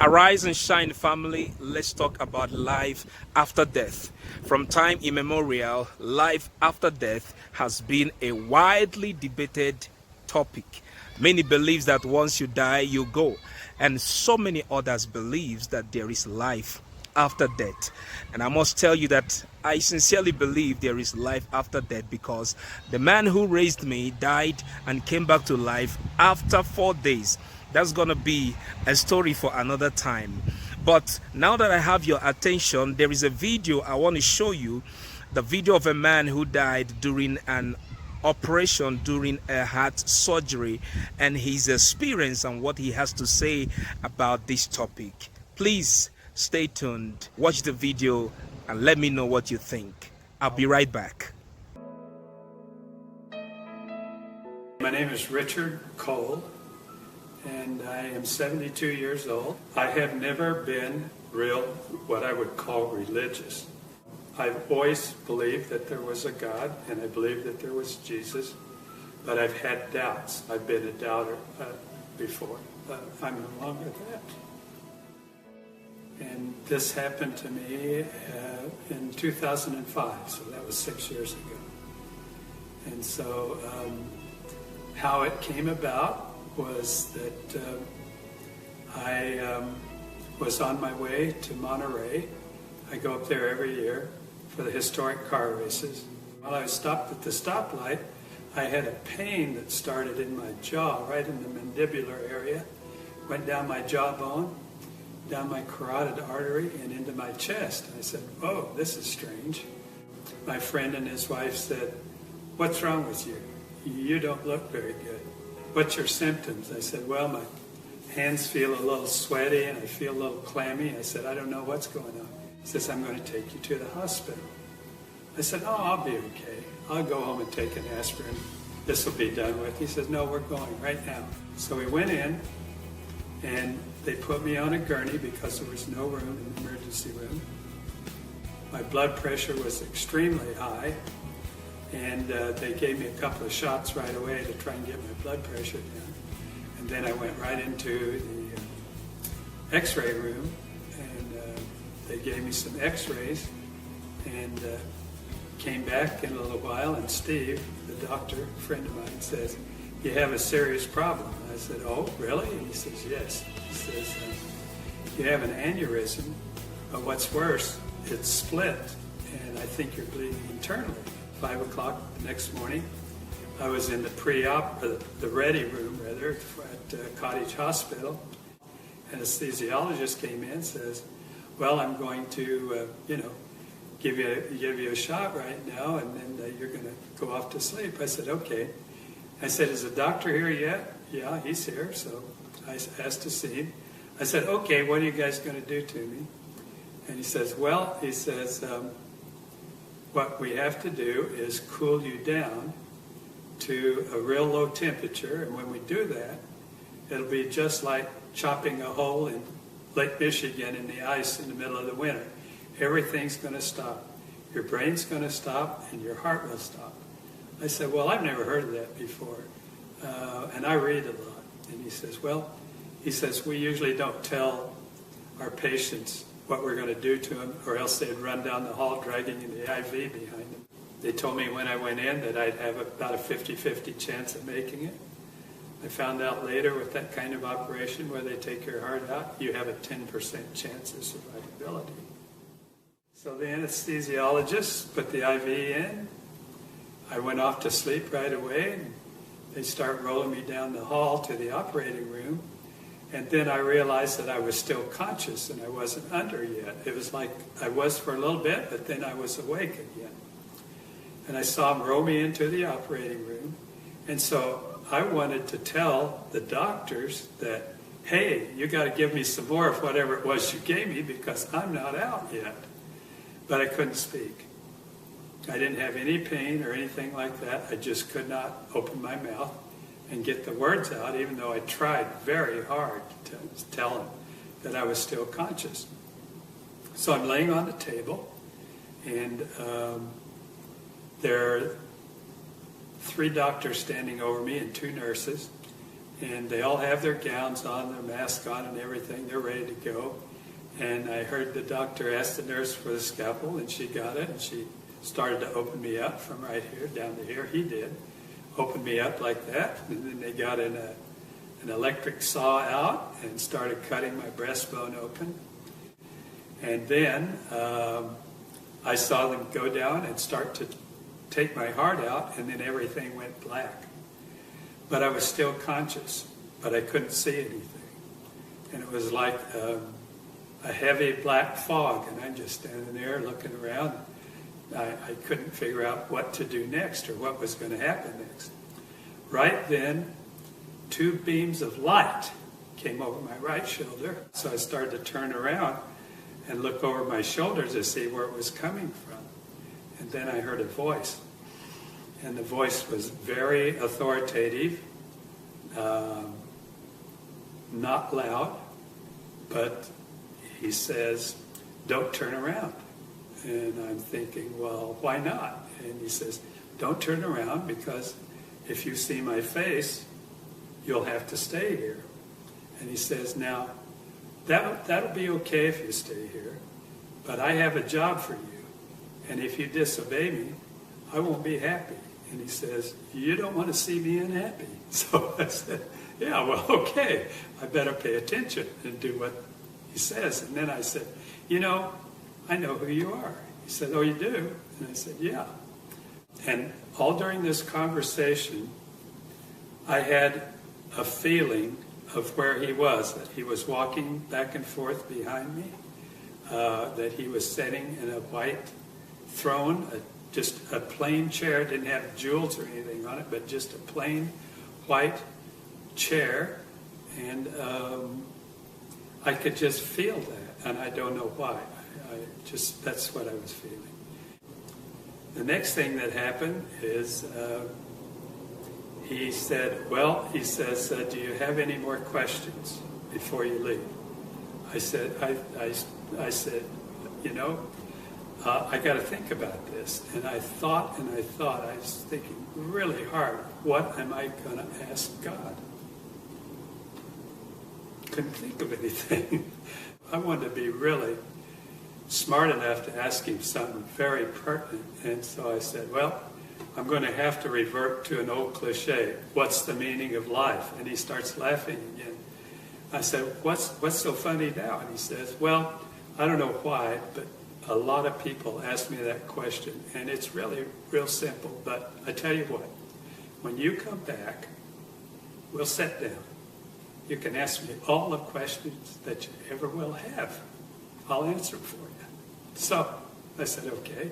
Arise and shine, family. Let's talk about life after death. From time immemorial, life after death has been a widely debated topic. Many believe that once you die, you go, and so many others believe that there is life after death. And I must tell you that I sincerely believe there is life after death, because the man who raised me died and came back to life after 4 days. That's gonna be a story for another time. But now that I have your attention, there is a video I want to show you. The video of a man who died during an operation, during a heart surgery, and his experience and what he has to say about this topic. Please stay tuned, watch the video, and let me know what you think. I'll be right back. My name is Richard Cole, and I am 72 years old. I have never been what I would call religious. I've always believed that there was a God, and I believed that there was Jesus, but I've had doubts. I've been a doubter before, but I'm no longer that. And this happened to me in 2005, so that was 6 years ago. And so how it came about was that I was on my way to Monterey. I go up there every year for the historic car races. While I was stopped at the stoplight, I had a pain that started in my jaw, right in the mandibular area, went down my jawbone, down my carotid artery, and into my chest. I said, "Oh, this is strange." My friend and his wife said, "What's wrong with you? You don't look very good. What's your symptoms?" I said, "Well, my hands feel a little sweaty and I feel a little clammy." I said, "I don't know what's going on." He says, "I'm going to take you to the hospital." I said, "Oh, I'll be okay. I'll go home and take an aspirin. This will be done with." He says, "No, we're going right now." So we went in, and they put me on a gurney because there was no room in the emergency room. My blood pressure was extremely high, and they gave me a couple of shots right away to try and get my blood pressure down. And then I went right into the x-ray room, and they gave me some x-rays, and came back in a little while, and Steve, the doctor, a friend of mine, says, "You have a serious problem." I said, "Oh, really?" And he says, "Yes." He says, "You have an aneurysm, but what's worse, it's split, and I think you're bleeding internally." 5 o'clock the next morning, I was in the the ready room, rather, at Cottage Hospital. Anesthesiologist came in and says, "Well, I'm going to, give you a shot right now, and then you're going to go off to sleep." I said, "Okay." I said, "Is the doctor here yet?" "Yeah, he's here." So I asked to see him. I said, "Okay, what are you guys going to do to me?" And he says, "What we have to do is cool you down to a real low temperature, and when we do that, it'll be just like chopping a hole in Lake Michigan in the ice in the middle of the winter. Everything's going to stop. Your brain's going to stop, and your heart will stop." I said, "Well, I've never heard of that before, and I read a lot." And he says, "We usually don't tell our patients what we're going to do to them, or else they'd run down the hall dragging the IV behind them." They told me when I went in that I'd have about a 50-50 chance of making it. I found out later with that kind of operation where they take your heart out, you have a 10% chance of survivability. So the anesthesiologist put the IV in. I went off to sleep right away, and they start rolling me down the hall to the operating room. And then I realized that I was still conscious and I wasn't under yet. It was like I was for a little bit, but then I was awake again. And I saw them roll me into the operating room. And so I wanted to tell the doctors that, "Hey, you got to give me some more of whatever it was you gave me, because I'm not out yet." But I couldn't speak. I didn't have any pain or anything like that. I just could not open my mouth and get the words out, even though I tried very hard to tell them that I was still conscious. So I'm laying on the table, and there are 3 doctors standing over me and 2 nurses, And they all have their gowns on, their mask on and everything. They're ready to go. And I heard the doctor ask the nurse for the scalpel, and she got it, and she started to open me up from right here down to here. He did. Opened me up like that. And then they got an electric saw out and started cutting my breastbone open. And then I saw them go down and start to take my heart out, and then everything went black. But I was still conscious, but I couldn't see anything. And it was like a heavy black fog, and I'm just standing there looking around. I couldn't figure out what to do next or what was going to happen next. Right then, 2 beams of light came over my right shoulder, so I started to turn around and look over my shoulder to see where it was coming from. And then I heard a voice. And the voice was very authoritative, not loud, but he says, "Don't turn around." And I'm thinking, well, why not? And he says, "Don't turn around, because if you see my face, you'll have to stay here." And he says, "Now, that'll be okay if you stay here, but I have a job for you. And if you disobey me, I won't be happy." And he says, "You don't want to see me unhappy." So I said, "Yeah, well, okay. I better pay attention and do what he says." And then I said, "I know who you are." He said, "Oh, you do?" And I said, "Yeah." And all during this conversation, I had a feeling of where he was, that he was walking back and forth behind me, that he was sitting in a white throne, just a plain chair, didn't have jewels or anything on it, but just a plain white chair. And I could just feel that, and I don't know why. That's what I was feeling. The next thing that happened is he said, "Do you have any more questions before you leave?" I said, I got to think about this. And I thought, I was thinking really hard, what am I going to ask God? Couldn't think of anything. I wanted to be really smart enough to ask him something very pertinent. And so I said, well, I'm going to have to revert to an old cliche. What's the meaning of life? And he starts laughing again. I said, what's so funny now? And he says, well, I don't know why, but a lot of people ask me that question, and it's really real simple. But I tell you what, when you come back, we'll sit down. You can ask me all the questions that you ever will have. I'll answer for you. So I said, okay.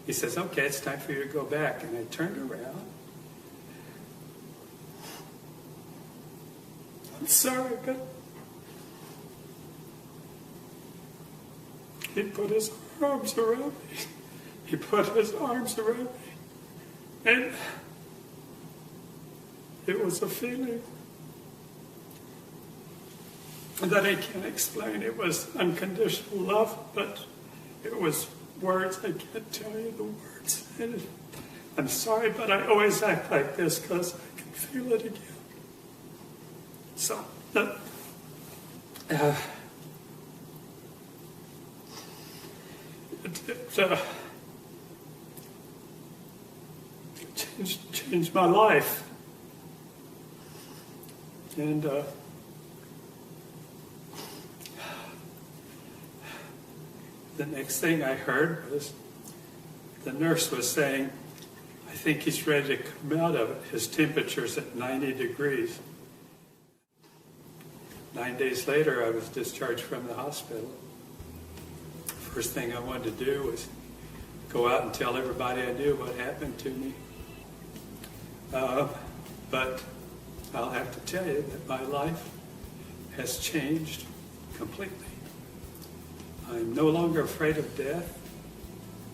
He says, okay, it's time for you to go back. And I turned around. I'm sorry, but he put his arms around me. He put his arms around me. And it was a feeling that I can't explain. It was unconditional love, but it was words. I can't tell you the words. And I'm sorry, but I always act like this because I can feel it again. So, it changed my life. And the next thing I heard was the nurse was saying, I think he's ready to come out of it. His temperature's at 90 degrees. 9 days later, I was discharged from the hospital. First thing I wanted to do was go out and tell everybody I knew what happened to me. But I'll have to tell you that my life has changed completely. I'm no longer afraid of death.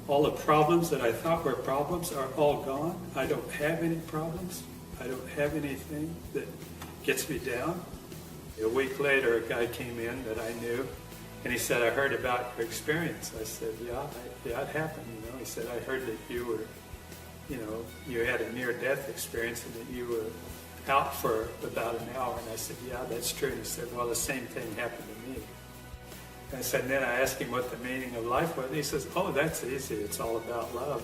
All the problems that I thought were problems are all gone. I don't have any problems. I don't have anything that gets me down. A week later, a guy came in that I knew, and he said, I heard about your experience. I said, yeah, it happened. He said, I heard that you were, you had a near-death experience and that you were out for about an hour. And I said, yeah, that's true. And he said, well, the same thing happened to me. And I said, and then I asked him what the meaning of life was. And he says, oh, that's easy. It's all about love.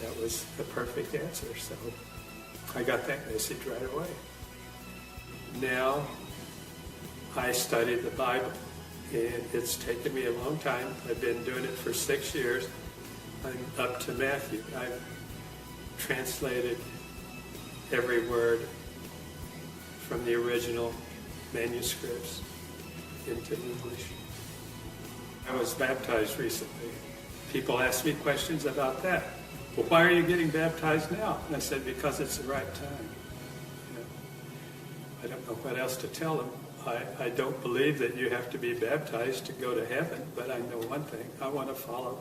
That was the perfect answer. So I got that message right away. Now I study the Bible, and it's taken me a long time. I've been doing it for 6 years. I'm up to Matthew. I've translated every word from the original manuscripts into English. I was baptized recently. People ask me questions about that. Well, why are you getting baptized now? And I said, because it's the right time. You know, I don't know what else to tell them. I don't believe that you have to be baptized to go to heaven, but I know one thing. I want to follow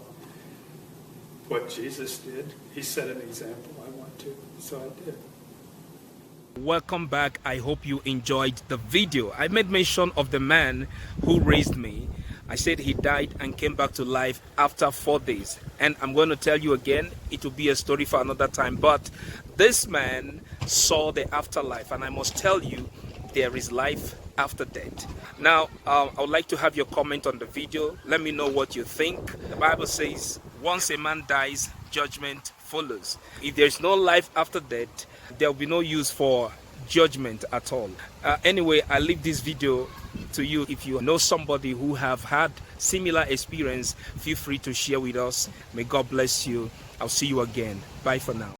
what Jesus did. He set an example. I want to, so I did. Welcome back. I hope you enjoyed the video. I made mention of the man who raised me. I said he died and came back to life after 4 days. And I'm going to tell you again, it will be a story for another time. But this man saw the afterlife, and I must tell you, there is life after death. Now, I would like to have your comment on the video. Let me know what you think. The Bible says, once a man dies, judgment follows. If there's no life after death, there will be no use for judgment at all. Anyway, I leave this video to you. If you know somebody who have had similar experience, feel free to share with us. May God bless you. I'll see you again. Bye for now.